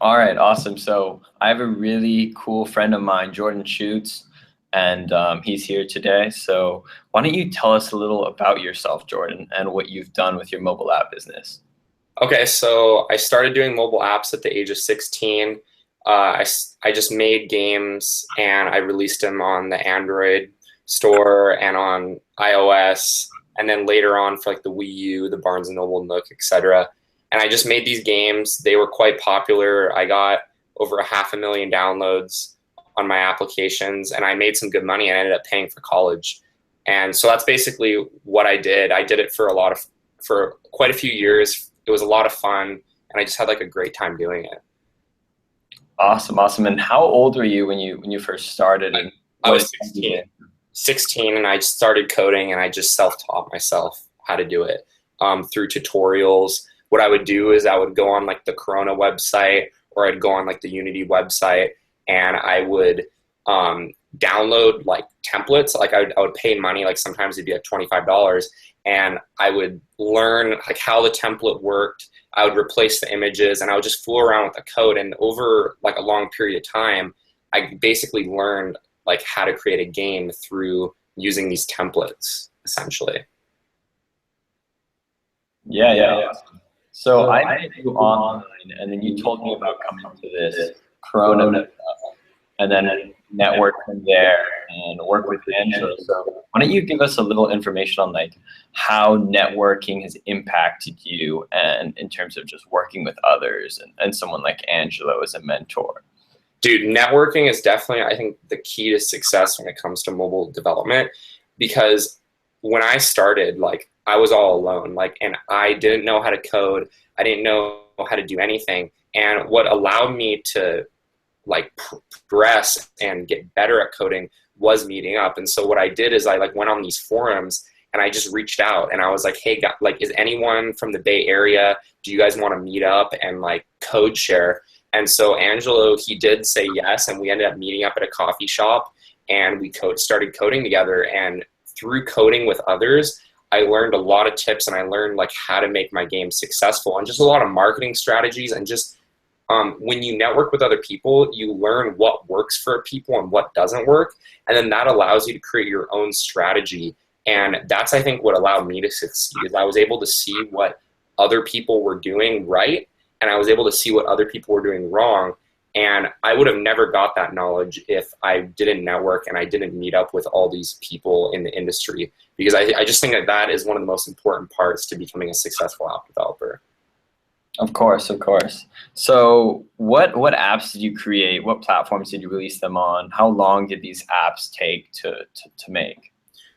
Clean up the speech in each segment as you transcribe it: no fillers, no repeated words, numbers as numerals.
All right, awesome. So I have a really cool friend of mine, Jordan Schutz, and he's here today. So why don't you tell us a little about yourself, Jordan, and what you've done with your mobile app business? Okay, so I started doing mobile apps at the age of 16. I just made games and I released them on the Android store and on iOS, and then later on for like the Wii U, the Barnes and Noble Nook, etc. And I just made these games. They were quite popular. I got over 500,000 downloads on my applications, and I made some good money and I ended up paying for college. And so that's basically what I did. I did it for quite a few years. It was a lot of fun, and I just had like a great time doing it. Awesome, awesome. And how old were you when you first started, and I what was did you do? 16, and I started coding, and I just self-taught myself how to do it through tutorials. What I would do is I would go on like the Corona website, or I'd go on like the Unity website, and I would download like templates. Like I would pay money, like sometimes it'd be like $25, and I would learn like how the template worked. I would replace the images, and I would just fool around with the code. And over like a long period of time, I basically learned like how to create a game through using these templates, essentially. Yeah, yeah, awesome. So I met you online, and then you told me about coming to this Corona and then network from there and work with Angela. So why don't you give us a little information on like how networking has impacted you and in terms of just working with others and someone like Angelo as a mentor? Dude, networking is definitely, I think, the key to success when it comes to mobile development, because when I started, like, I was all alone, like, and I didn't know how to code. I didn't know how to do anything. And what allowed me to like progress and get better at coding was meeting up. And so what I did is I like went on these forums and I just reached out and I was like, hey, like, is anyone from the Bay Area? Do you guys want to meet up and like code share? And so Angelo, he did say yes, and we ended up meeting up at a coffee shop, and we started coding together. And through coding with others, I learned a lot of tips, and I learned like how to make my game successful, and just a lot of marketing strategies. And just when you network with other people, you learn what works for people and what doesn't work, and then that allows you to create your own strategy. And that's, I think, what allowed me to succeed, is I was able to see what other people were doing right, and I was able to see what other people were doing wrong. And I would have never got that knowledge if I didn't network and I didn't meet up with all these people in the industry, because I just think that that is one of the most important parts to becoming a successful app developer. Of course, of course. So what apps did you create? What platforms did you release them on? How long did these apps take to make?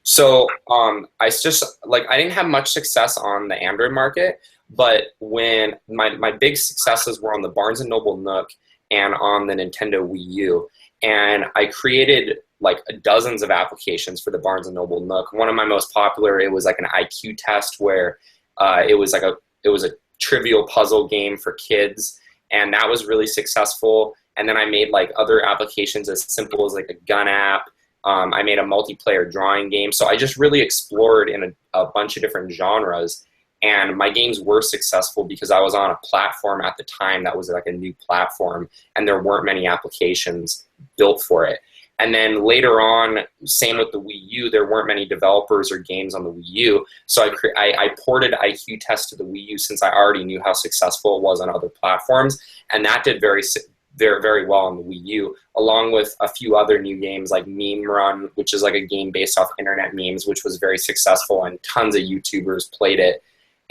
So I just like I didn't have much success on the Android market, but when my big successes were on the Barnes and Noble Nook and on the Nintendo Wii U, and I created like dozens of applications for the Barnes and Noble Nook. One of my most popular, it was like an IQ test where it was a trivial puzzle game for kids, and that was really successful. And then I made like other applications as simple as like a gun app. I made a multiplayer drawing game. So I just really explored in a bunch of different genres. And my games were successful because I was on a platform at the time that was like a new platform, and there weren't many applications built for it. And then later on, same with the Wii U, there weren't many developers or games on the Wii U. So I ported IQ Test to the Wii U since I already knew how successful it was on other platforms. And that did very well on the Wii U, along with a few other new games like Meme Run, which is like a game based off internet memes, which was very successful, and tons of YouTubers played it.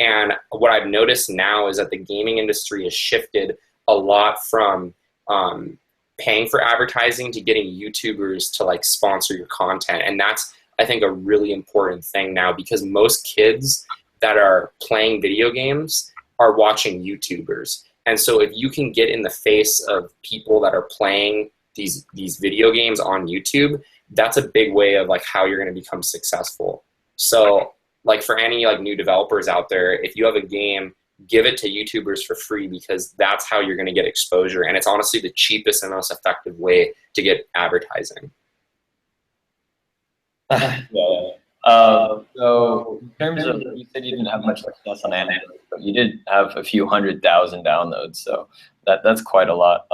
And what I've noticed now is that the gaming industry has shifted a lot from paying for advertising to getting YouTubers to like sponsor your content. And that's, I think, a really important thing now, because most kids that are playing video games are watching YouTubers. And so if you can get in the face of people that are playing these video games on YouTube, that's a big way of like how you're going to become successful. So like for any like new developers out there, if you have a game, give it to YouTubers for free, because that's how you're going to get exposure. And it's honestly the cheapest and most effective way to get advertising. Yeah. So in terms of, you said you didn't have much success on Android, but you did have a few 100,000 downloads, so that's quite a lot.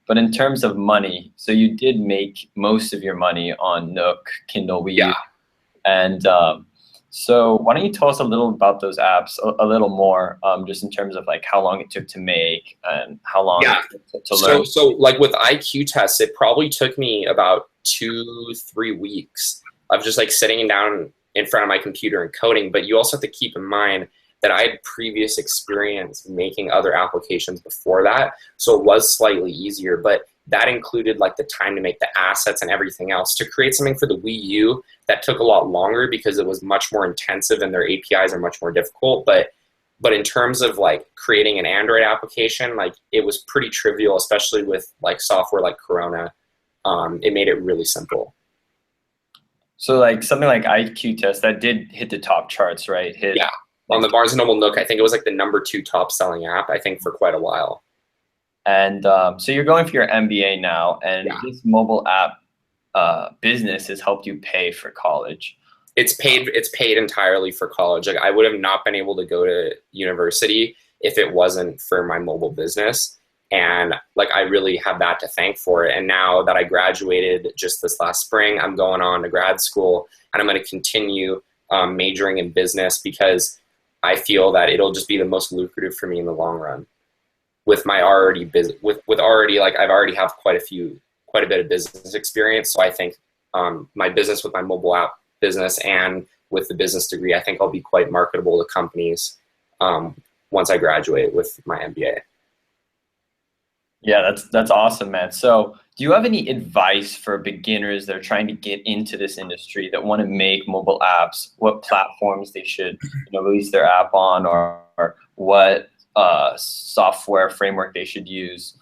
But in terms of money, so you did make most of your money on Nook, Kindle, Wii U, Yeah. and so why don't you tell us a little about those apps, a little more, just in terms of like how long it took to make and how long Yeah. it took to learn. So like with IQ tests, it probably took me about 2-3 weeks of just like sitting down in front of my computer and coding. But you also have to keep in mind that I had previous experience making other applications before that. So it was slightly easier, but that included like the time to make the assets and everything else. To create something for the Wii U, that took a lot longer because it was much more intensive and their APIs are much more difficult. But in terms of like creating an Android application, like it was pretty trivial, especially with like software like Corona. It made it really simple. So like something like IQ Test, that did hit the top charts, right? Yeah. On the Barnes & Noble Nook, I think it was like the #2 top selling app, I think, for quite a while. And so you're going for your MBA now, and Yeah. this mobile app business has helped you pay for college. It's paid entirely for college. Like I would have not been able to go to university if it wasn't for my mobile business. And like I really have that to thank for it. And now that I graduated just this last spring, I'm going on to grad school, and I'm going to continue majoring in business because I feel that it'll just be the most lucrative for me in the long run. With my already like I've already have quite a bit of business experience. So I think my business with my mobile app business and with the business degree, I think I'll be quite marketable to companies once I graduate with my MBA. Yeah, that's awesome, man. So do you have any advice for beginners that are trying to get into this industry, that want to make mobile apps? What platforms they should release their app on, or what software framework they should use?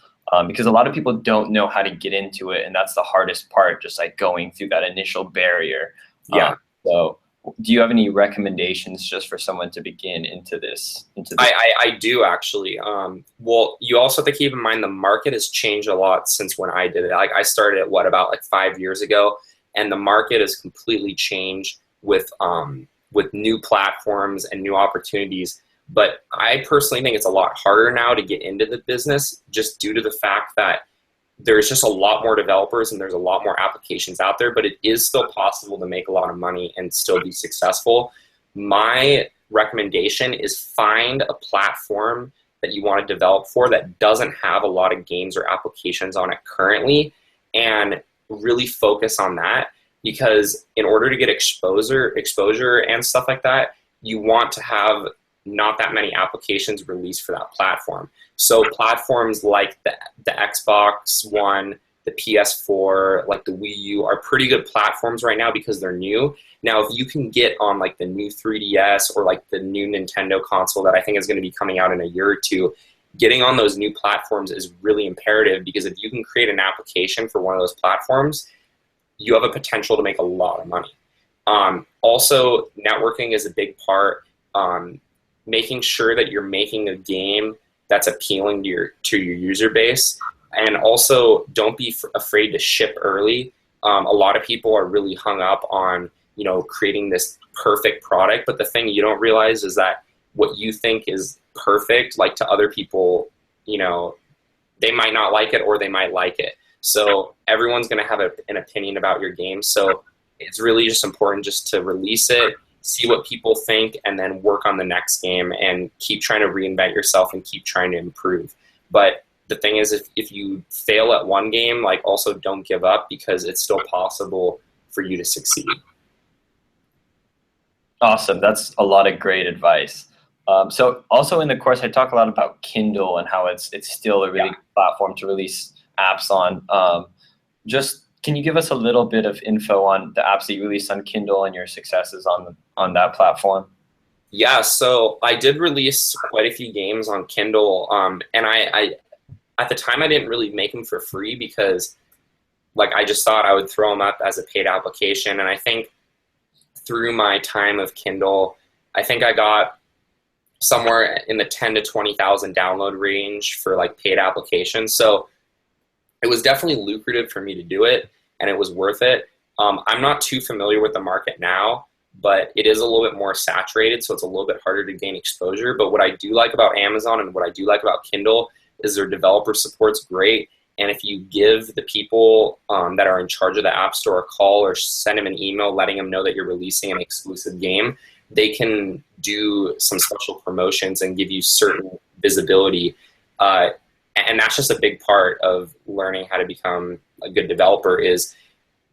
Because a lot of people don't know how to get into it, and that's the hardest part, just like going through that initial barrier. Yeah. So do you have any recommendations just for someone to begin into this? I do actually. Well, you also have to keep in mind the market has changed a lot since when I did it. Like I started about like 5 years ago, and the market has completely changed with new platforms and new opportunities. But I personally think it's a lot harder now to get into the business, just due to the fact that there's just a lot more developers and there's a lot more applications out there, but it is still possible to make a lot of money and still be successful. My recommendation is find a platform that you want to develop for that doesn't have a lot of games or applications on it currently, and really focus on that, because in order to get exposure and stuff like that, you want to have not that many applications released for that platform. So platforms like the Xbox One, the PS4, like the Wii U are pretty good platforms right now because they're new. Now, if you can get on like the new 3DS or like the new Nintendo console that I think is going to be coming out in a year or two, getting on those new platforms is really imperative, because if you can create an application for one of those platforms, you have a potential to make a lot of money. Also, networking is a big part. Making sure that you're making a game that's appealing to your user base, and also don't be afraid to ship early. A lot of people are really hung up on creating this perfect product, but the thing you don't realize is that what you think is perfect, like to other people, they might not like it or they might like it. So everyone's going to have an opinion about your game. So it's really just important just to release it, see what people think, and then work on the next game and keep trying to reinvent yourself and keep trying to improve. But the thing is, if you fail at one game, like also don't give up, because it's still possible for you to succeed. Awesome. That's a lot of great advice. So also in the course, I talk a lot about Kindle and how it's still a really good platform to release apps on. Just can you give us a little bit of info on the apps that you released on Kindle and your successes on that platform? Yeah, so I did release quite a few games on Kindle, and I at the time I didn't really make them for free, because like I just thought I would throw them up as a paid application. And I think through my time of Kindle, I think I got somewhere in the 10 to 20,000 download range for like paid applications. So it was definitely lucrative for me to do it, and it was worth it. I'm not too familiar with the market now, but it is a little bit more saturated, so it's a little bit harder to gain exposure. But what I do like about Amazon and what I do like about Kindle is their developer support's great. And if you give the people that are in charge of the App Store a call or send them an email letting them know that you're releasing an exclusive game, they can do some special promotions and give you certain visibility. And that's just a big part of learning how to become a good developer is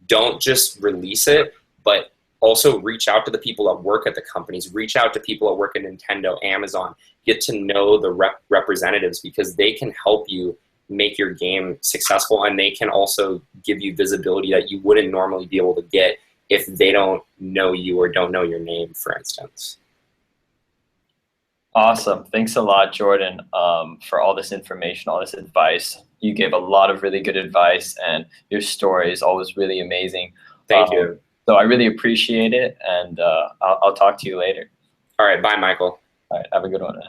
don't just release it, but also reach out to the people that work at the companies, reach out to people that work at Nintendo, Amazon, get to know the representatives because they can help you make your game successful, and they can also give you visibility that you wouldn't normally be able to get if they don't know you or don't know your name, for instance. Awesome. Thanks a lot, Jordan, for all this information, all this advice. You gave a lot of really good advice, and your story is always really amazing. Thank you. So I really appreciate it, and I'll talk to you later. All right. Bye, Michael. All right. Have a good one, man.